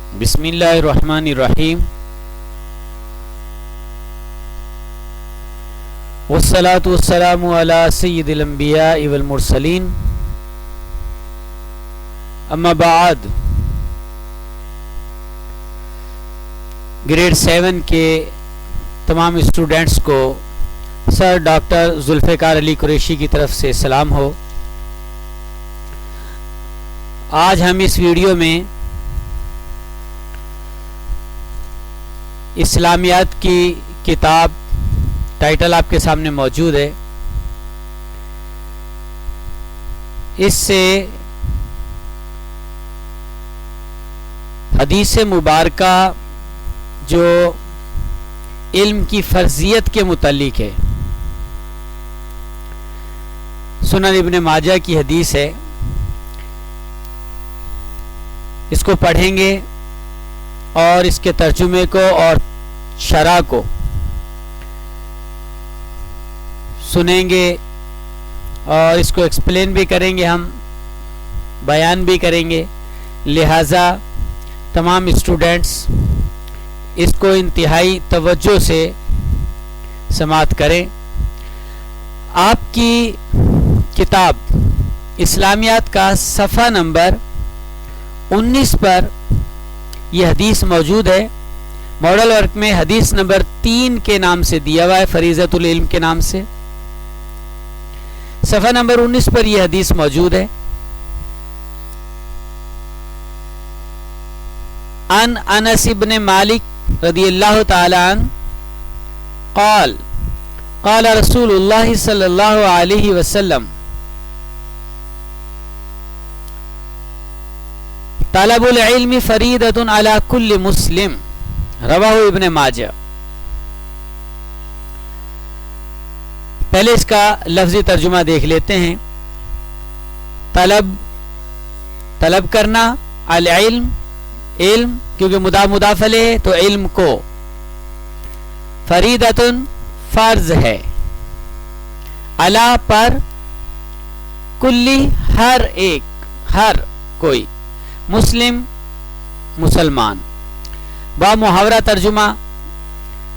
بسم اللہ الرحمن الرحیم والصلاة والسلام علی سید الانبیاء والمرسلین اما بعد. گریڈ 7 کے تمام اسٹوڈنٹس کو سر ڈاکٹر ذوالفقار علی قریشی کی طرف سے سلام ہو. آج ہم اس ویڈیو میں اسلامیات کی کتاب، ٹائٹل آپ کے سامنے موجود ہے، اس سے حدیث مبارکہ جو علم کی فرضیت کے متعلق ہے، سنن ابن ماجہ کی حدیث ہے، اس کو پڑھیں گے اور اس کے ترجمے کو اور شرح کو سنیں گے اور اس کو ایکسپلین بھی کریں گے، ہم بیان بھی کریں گے. لہذا تمام اسٹوڈنٹس اس کو انتہائی توجہ سے سماعت کریں. آپ کی کتاب اسلامیات کا صفحہ نمبر 19 پر یہ حدیث موجود ہے. ماڈل ورک میں حدیث نمبر 3 کے نام سے دیا ہوا ہے، فریضۃ العلم کے نام سے. صفحہ نمبر 19 پر یہ حدیث موجود ہے. عن انس بن مالک رضی اللہ تعالی عنہ قال قال رسول اللہ صلی اللہ علیہ وسلم طلب العلم فریضۃ علی کل مسلم، رواہ ابن ماجہ. پہلے اس کا لفظی ترجمہ دیکھ لیتے ہیں. طلب کرنا، العلم علم، کیونکہ مضاف الیہ ہے تو علم کو، فریضۃ فرض ہے، علی پر، کلی ہر ایک، ہر کوئی، مسلم مسلمان. با محاورہ ترجمہ،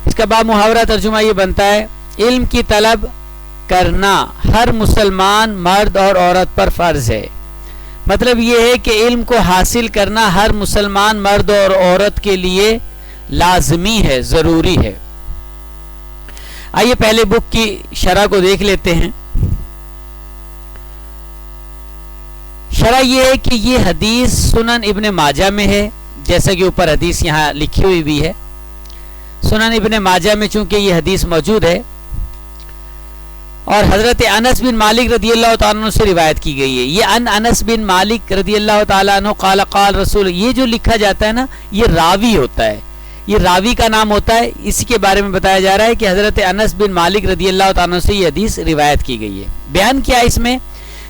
اس کا با محاورہ ترجمہ یہ بنتا ہے علم کی طلب کرنا ہر مسلمان مرد اور عورت پر فرض ہے. مطلب یہ ہے کہ علم کو حاصل کرنا ہر مسلمان مرد اور عورت کے لیے لازمی ہے، ضروری ہے. آئیے پہلے بک کی شرح کو دیکھ لیتے ہیں. شرح یہ ہے کہ یہ حدیث سنن ابن ماجہ میں ہے، جیسا کہ اوپر حدیث یہاں لکھی ہوئی بھی ہے. سنن ابن ماجہ میں چونکہ یہ حدیث موجود ہے اور حضرت انس بن مالک رضی اللہ تعالیٰ عنہ سے روایت کی گئی ہے. یہ انس بن مالک رضی اللہ تعالیٰ عنہ قال قال رسول، یہ جو لکھا جاتا ہے نا، یہ راوی ہوتا ہے، یہ راوی کا نام ہوتا ہے. اسی کے بارے میں بتایا جا رہا ہے کہ حضرت انس بن مالک رضی اللہ تعالیٰ عنہ سے یہ حدیث روایت کی گئی ہے. بیان کیا اس میں؟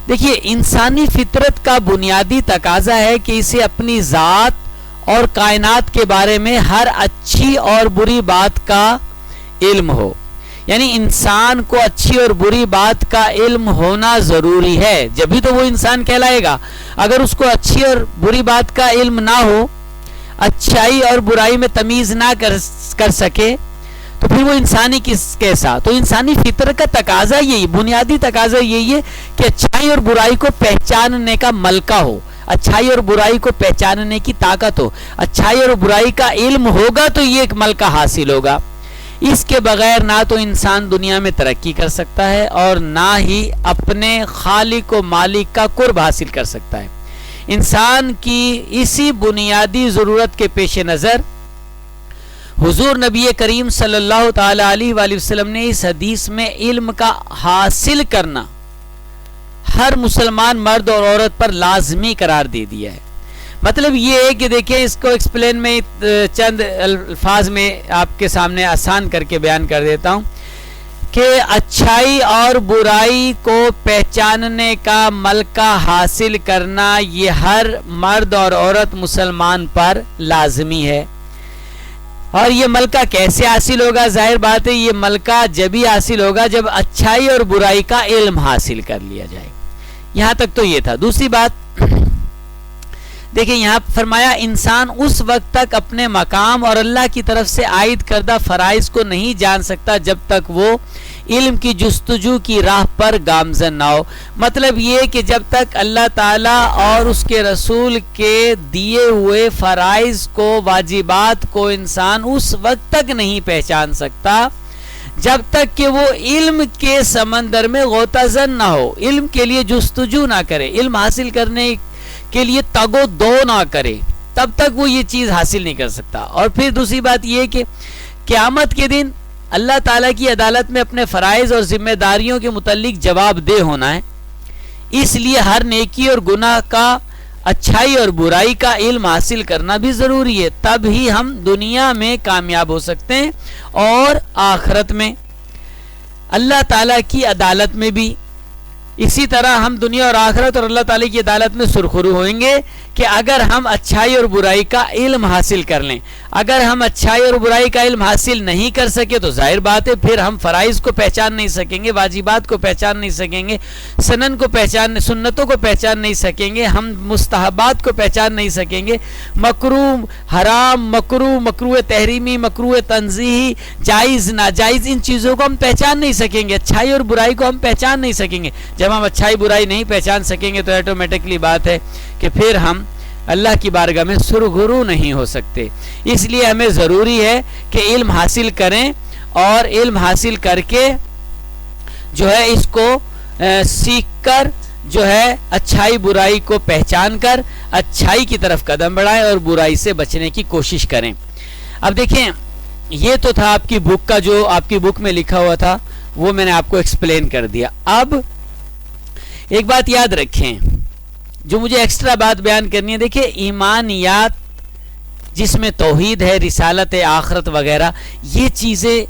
دیکھیے، انسانی فطرت کا بنیادی تقاضا ہے کہ اسے اپنی ذات اور کائنات کے بارے میں ہر اچھی اور بری بات کا علم ہو. یعنی انسان کو اچھی اور بری بات کا علم ہونا ضروری ہے، جبھی تو وہ انسان کہلائے گا. اگر اس کو اچھی اور بری بات کا علم نہ ہو، اچھائی اور برائی میں تمیز نہ کر سکے، تو پھر وہ انسانی کیسا؟ تو انسانی فطرت کا تقاضا یہی، بنیادی تقاضا یہی ہے کہ اچھائی اور برائی کو پہچاننے کا ملکہ ہو، اچھائی اور برائی کو پہچاننے کی طاقت ہو. اچھائی اور برائی کا علم ہوگا تو یہ ایک ملکہ حاصل ہوگا. اس کے بغیر نہ تو انسان دنیا میں ترقی کر سکتا ہے اور نہ ہی اپنے خالق و مالک کا قرب حاصل کر سکتا ہے. انسان کی اسی بنیادی ضرورت کے پیش نظر حضور نبی کریم صلی اللہ تعالی علیہ وآلہ وسلم نے اس حدیث میں علم کا حاصل کرنا ہر مسلمان مرد اور عورت پر لازمی قرار دے دیا ہے. مطلب یہ ہے کہ دیکھیں، اس کو ایکسپلین میں چند الفاظ میں آپ کے سامنے آسان کر کے بیان کر دیتا ہوں کہ اچھائی اور برائی کو پہچاننے کا ملکہ حاصل کرنا یہ ہر مرد اور عورت مسلمان پر لازمی ہے. اور یہ ملکہ کیسے حاصل ہوگا؟ ظاہر بات ہے یہ ملکہ جبھی حاصل ہوگا جب اچھائی اور برائی کا علم حاصل کر لیا جائے. یہاں تک تو یہ تھا. دوسری بات، دیکھیں یہاں فرمایا انسان اس وقت تک اپنے مقام اور اللہ کی طرف سے عائد کردہ فرائض کو نہیں جان سکتا جب تک وہ علم کی جستجو کی راہ پر گامزن نہ ہو. مطلب یہ کہ جب تک اللہ تعالیٰ اور اس کے رسول کے دیے ہوئے فرائض کو، واجبات کو انسان اس وقت تک نہیں پہچان سکتا جب تک کہ وہ علم کے سمندر میں غوطہ زن نہ ہو، علم کے لیے جستجو نہ کرے، علم حاصل کرنے کے لیے تگ و دو نہ کرے، تب تک وہ یہ چیز حاصل نہیں کر سکتا. اور پھر دوسری بات یہ کہ قیامت کے دن اللہ تعالیٰ کی عدالت میں اپنے فرائض اور ذمہ داریوں کے متعلق جواب دہ ہونا ہے. اس لیے ہر نیکی اور گناہ کا، اچھائی اور برائی کا علم حاصل کرنا بھی ضروری ہے. تب ہی ہم دنیا میں کامیاب ہو سکتے ہیں اور آخرت میں، اللہ تعالیٰ کی عدالت میں بھی. اسی طرح ہم دنیا اور آخرت اور اللہ تعالیٰ کی عدالت میں سرخرو ہوئیں گے کہ اگر ہم اچھائی اور برائی کا علم حاصل کر لیں. اگر ہم اچھائی اور برائی کا علم حاصل نہیں کر سکے تو ظاہر بات ہے پھر ہم فرائض کو پہچان نہیں سکیں گے، واجبات کو پہچان نہیں سکیں گے، سنتوں کو پہچان نہیں سکیں گے، ہم مستحبات کو پہچان نہیں سکیں گے، مکروہ حرام، مکروہ تحریمی، مکروہ تنزیہی، جائز ناجائز، ان چیزوں کو ہم پہچان نہیں سکیں گے. اچھائی اور برائی کو ہم پہچان نہیں سکیں گے. جب ہم اچھائی برائی نہیں پہچان سکیں گے تو آٹومیٹکلی بات ہے کہ پھر ہم اللہ کی بارگاہ میں سرخرو نہیں ہو سکتے. اس لیے ہمیں ضروری ہے کہ علم حاصل کریں اور علم حاصل کر کے جو ہے اس کو سیکھ کر جو ہے اچھائی برائی کو پہچان کر اچھائی کی طرف قدم بڑھائیں اور برائی سے بچنے کی کوشش کریں. اب دیکھیں یہ تو تھا آپ کی بک کا، جو آپ کی بک میں لکھا ہوا تھا وہ میں نے آپ کو ایکسپلین کر دیا. اب ایک بات یاد رکھیں جو مجھے ایکسٹرا بات بیان کرنی ہے. دیکھیں ایمانیات جس میں توحید ہے، رسالت ہے، آخرت وغیرہ، یہ چیزیں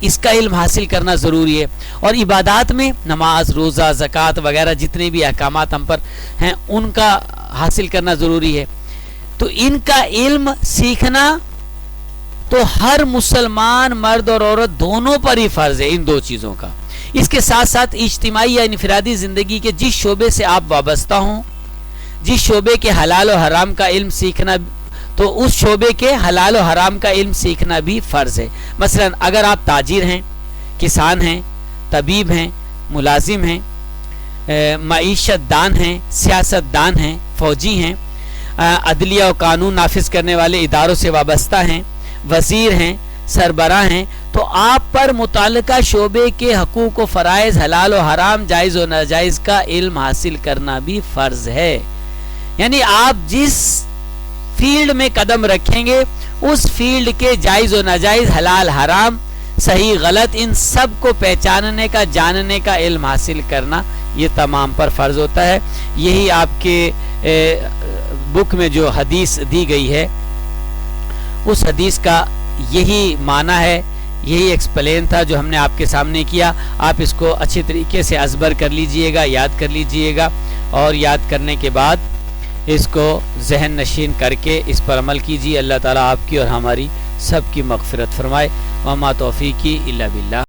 اس کا علم حاصل کرنا ضروری ہے. اور عبادات میں نماز، روزہ، زکوٰۃ وغیرہ جتنے بھی احکامات ہم پر ہیں ان کا حاصل کرنا ضروری ہے. تو ان کا علم سیکھنا تو ہر مسلمان مرد اور عورت دونوں پر ہی فرض ہے، ان دو چیزوں کا. اس کے ساتھ ساتھ اجتماعی یا انفرادی زندگی کے جس شعبے سے آپ وابستہ ہوں، جس شعبے کے حلال و حرام کا علم سیکھنا، تو اس شعبے کے حلال و حرام کا علم سیکھنا بھی فرض ہے. مثلا اگر آپ تاجر ہیں، کسان ہیں، طبیب ہیں، ملازم ہیں، معیشت دان ہیں، سیاست دان ہیں، فوجی ہیں، عدلیہ و قانون نافذ کرنے والے اداروں سے وابستہ ہیں، وزیر ہیں، سربراہ ہیں، تو آپ پر متعلقہ شعبے کے حقوق و فرائض، حلال و حرام، جائز و ناجائز کا علم حاصل کرنا بھی فرض ہے. یعنی آپ جس فیلڈ میں قدم رکھیں گے اس فیلڈ کے جائز و ناجائز، حلال حرام، صحیح غلط، ان سب کو پہچاننے کا، جاننے کا علم حاصل کرنا یہ تمام پر فرض ہوتا ہے. یہی آپ کے بک میں جو حدیث دی گئی ہے اس حدیث کا یہی معنی ہے، یہی ایکسپلین تھا جو ہم نے آپ کے سامنے کیا. آپ اس کو اچھی طریقے سے ازبر کر لیجئے گا، یاد کر لیجئے گا، اور یاد کرنے کے بعد اس کو ذہن نشین کر کے اس پر عمل کیجیے. اللہ تعالیٰ آپ کی اور ہماری سب کی مغفرت فرمائے. وما توفیقی الا باللہ.